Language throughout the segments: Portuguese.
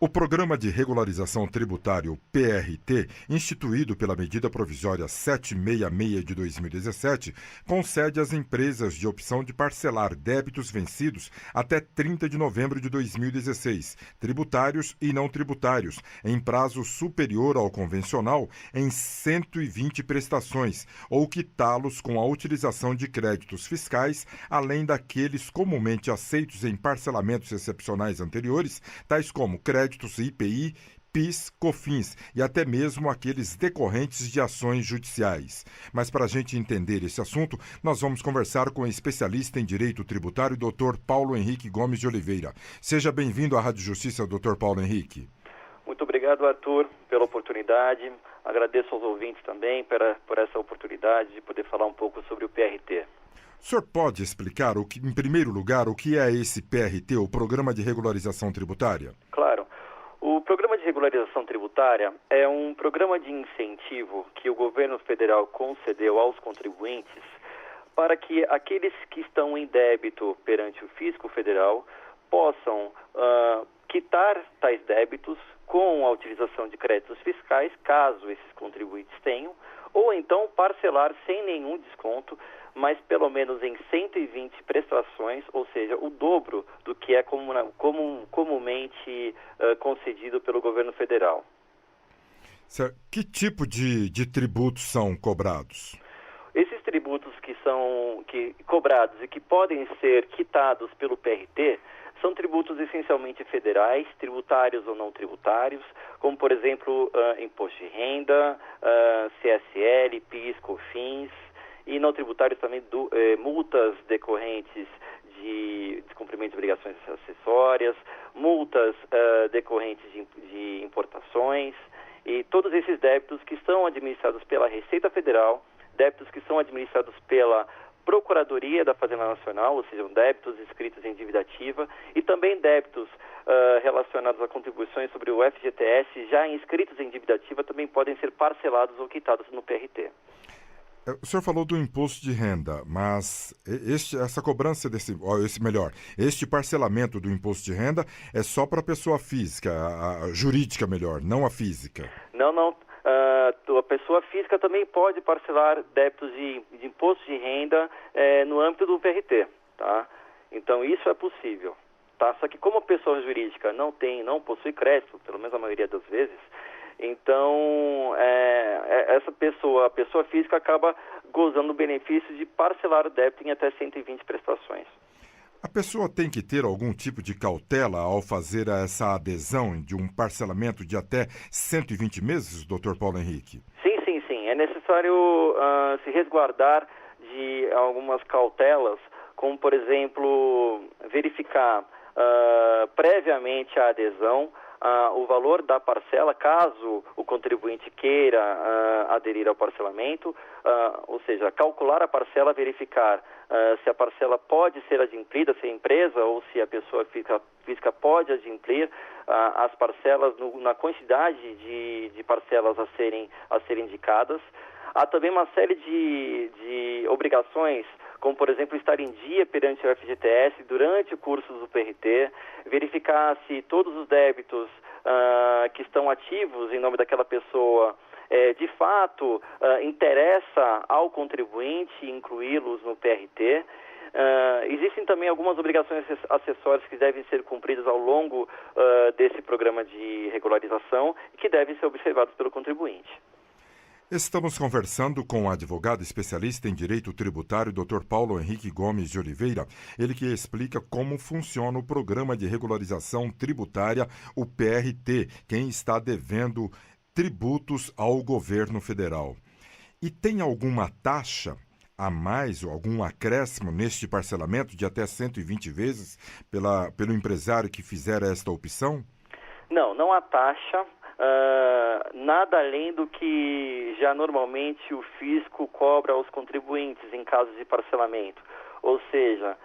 O Programa de Regularização Tributária, o PRT, instituído pela Medida Provisória 766 de 2017, concede às empresas de opção de parcelar débitos vencidos até 30 de novembro de 2016, tributários e não tributários, em prazo superior ao convencional, em 120 prestações, ou quitá-los com a utilização de créditos fiscais, além daqueles comumente aceitos em parcelamentos excepcionais anteriores, tais como créditos IPI, PIS, COFINS e até mesmo aqueles decorrentes de ações judiciais. Mas para a gente entender esse assunto, nós vamos conversar com o especialista em Direito Tributário, Dr. Paulo Henrique Gomes de Oliveira. Seja bem-vindo à Rádio Justiça, Dr. Paulo Henrique. Muito obrigado, Arthur, pela oportunidade. Agradeço aos ouvintes também por essa oportunidade de poder falar um pouco sobre o PRT. O senhor pode explicar, em primeiro lugar, o que é esse PRT, o Programa de Regularização Tributária? Claro. O Programa de Regularização Tributária é um programa de incentivo que o governo federal concedeu aos contribuintes para que aqueles que estão em débito perante o fisco federal possam quitar tais débitos com a utilização de créditos fiscais, caso esses contribuintes tenham, ou então parcelar sem nenhum desconto, mas pelo menos em 120 prestações, ou seja, o dobro do que é comumente concedido pelo governo federal. Que tipo de tributos são cobrados? Esses tributos que são cobrados e que podem ser quitados pelo PRT são tributos essencialmente federais, tributários ou não tributários, como, por exemplo, imposto de renda, CSL, PIS, COFINS, e não tributários também multas decorrentes de descumprimento de obrigações acessórias, multas decorrentes de importações, e todos esses débitos que são administrados pela Receita Federal, débitos que são administrados pela Procuradoria da Fazenda Nacional, ou seja, débitos inscritos em dívida ativa, e também débitos relacionados a contribuições sobre o FGTS já inscritos em dívida ativa também podem ser parcelados ou quitados no PRT. O senhor falou do imposto de renda, mas essa cobrança este parcelamento do imposto de renda é só para a pessoa física, a jurídica melhor, não a física. Não. A pessoa física também pode parcelar débitos de imposto de renda no âmbito do PRT, tá? Então isso é possível, tá? Só que como a pessoa jurídica não possui crédito, pelo menos a maioria das vezes, então a pessoa física acaba gozando do benefício de parcelar o débito em até 120 prestações. A pessoa tem que ter algum tipo de cautela ao fazer essa adesão de um parcelamento de até 120 meses, Dr. Paulo Henrique? Sim. É necessário se resguardar de algumas cautelas, como, por exemplo, verificar previamente a adesão, o valor da parcela, caso o contribuinte queira aderir ao parcelamento, ou seja, calcular a parcela, verificar se a parcela pode ser adimplida, se a empresa ou se a pessoa física pode adimplir as parcelas na quantidade de parcelas a serem indicadas. Há também uma série de obrigações, como, por exemplo, estar em dia perante o FGTS durante o curso do PRT, verificar se todos os débitos que estão ativos em nome daquela pessoa de fato interessa ao contribuinte incluí-los no PRT. Existem também algumas obrigações acessórias que devem ser cumpridas ao longo desse programa de regularização e que devem ser observadas pelo contribuinte. Estamos conversando com o advogado especialista em Direito Tributário, Dr. Paulo Henrique Gomes de Oliveira, ele que explica como funciona o Programa de Regularização Tributária, o PRT, quem está devendo tributos ao governo federal. E tem alguma taxa a mais ou algum acréscimo neste parcelamento de até 120 vezes pelo empresário que fizer esta opção? Não há taxa. Nada além do que já normalmente o fisco cobra aos contribuintes em casos de parcelamento. Ou seja,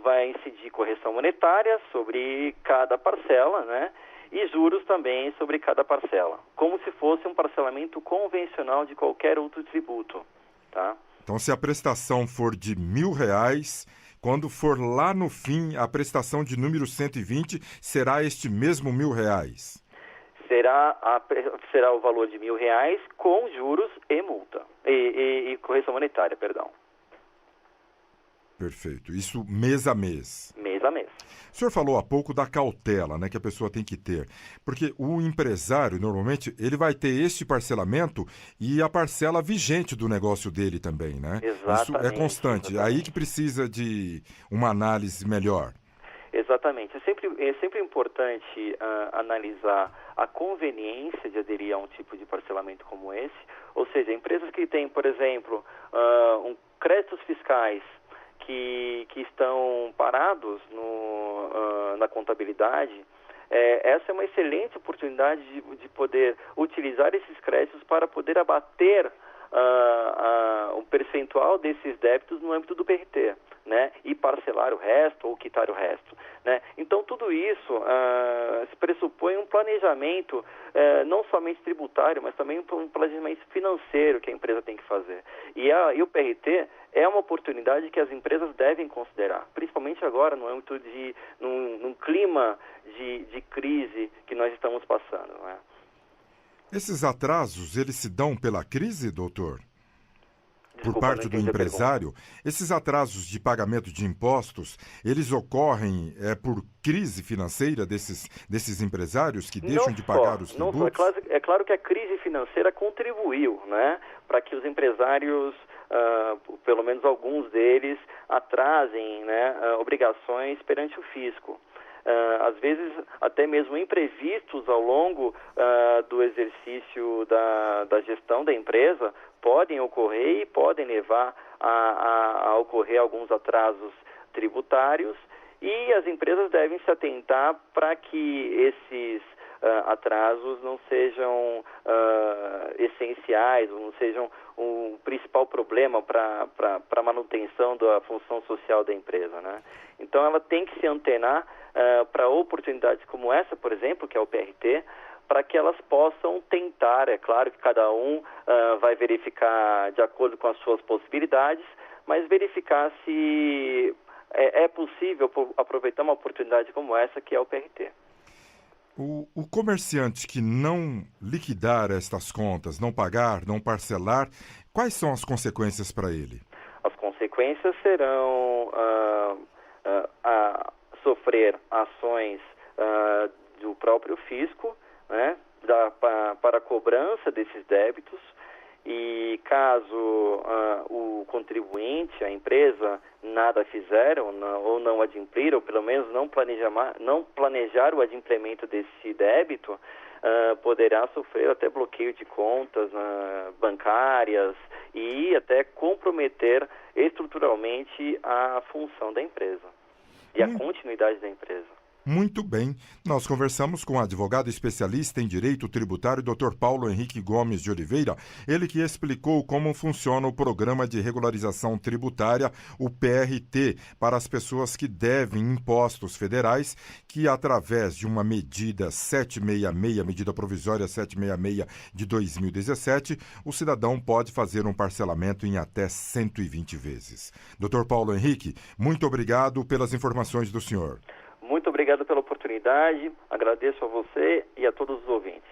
vai incidir correção monetária sobre cada parcela, né? E juros também sobre cada parcela, como se fosse um parcelamento convencional de qualquer outro tributo, tá? Então, se a prestação for de R$1.000, quando for lá no fim a prestação de número 120, será este mesmo R$ 1.000? Será o valor de R$ 1.000 com juros e multa, e correção monetária, perdão. Perfeito. Isso mês a mês. Mês a mês. O senhor falou há pouco da cautela, né, que a pessoa tem que ter. Porque o empresário, normalmente, ele vai ter este parcelamento e a parcela vigente do negócio dele também, né? Exatamente. Isso é constante. Exatamente. Aí que precisa de uma análise melhor. Exatamente. É sempre importante analisar a conveniência de aderir a um tipo de parcelamento como esse. Ou seja, empresas que têm, por exemplo, créditos fiscais que estão parados na contabilidade, essa é uma excelente oportunidade de poder utilizar esses créditos para poder abater um percentual desses débitos no âmbito do PRT, né? E parcelar o resto ou quitar o resto, né? Então, tudo isso se pressupõe um planejamento não somente tributário, mas também um planejamento financeiro que a empresa tem que fazer. E o PRT é uma oportunidade que as empresas devem considerar, principalmente agora no âmbito num clima de crise que nós estamos passando, não é? Esses atrasos, eles se dão pela crise, doutor? Desculpa, por parte do empresário, esses atrasos de pagamento de impostos, eles ocorrem por crise financeira desses empresários que deixam de pagar os tributos? É claro que a crise financeira contribuiu, né, para que os empresários, pelo menos alguns deles, atrasem, né, obrigações perante o fisco. Às vezes até mesmo imprevistos ao longo do exercício da gestão da empresa podem ocorrer e podem levar a ocorrer alguns atrasos tributários, e as empresas devem se atentar para que esses atrasos não sejam essenciais, ou não sejam um principal problema para a manutenção da função social da empresa, né? Então ela tem que se antenar para oportunidades como essa, por exemplo, que é o PRT, para que elas possam tentar. É claro que cada um vai verificar de acordo com as suas possibilidades, mas verificar se é possível aproveitar uma oportunidade como essa, que é o PRT. O comerciante que não liquidar estas contas, não pagar, não parcelar, quais são as consequências para ele? As consequências serão sofrer ações do próprio fisco, né, para a cobrança desses débitos, e caso o contribuinte, a empresa, nada fizer ou não adimplir, ou pelo menos não planejar o adimplemento desse débito, poderá sofrer até bloqueio de contas bancárias e até comprometer estruturalmente a função da empresa e a continuidade da empresa. Muito bem. Nós conversamos com o advogado especialista em direito tributário, Dr. Paulo Henrique Gomes de Oliveira, ele que explicou como funciona o Programa de Regularização Tributária, o PRT, para as pessoas que devem impostos federais, que através de uma medida 766, medida provisória 766 de 2017, o cidadão pode fazer um parcelamento em até 120 vezes. Dr. Paulo Henrique, muito obrigado pelas informações do senhor. Muito obrigado pela oportunidade, agradeço a você e a todos os ouvintes.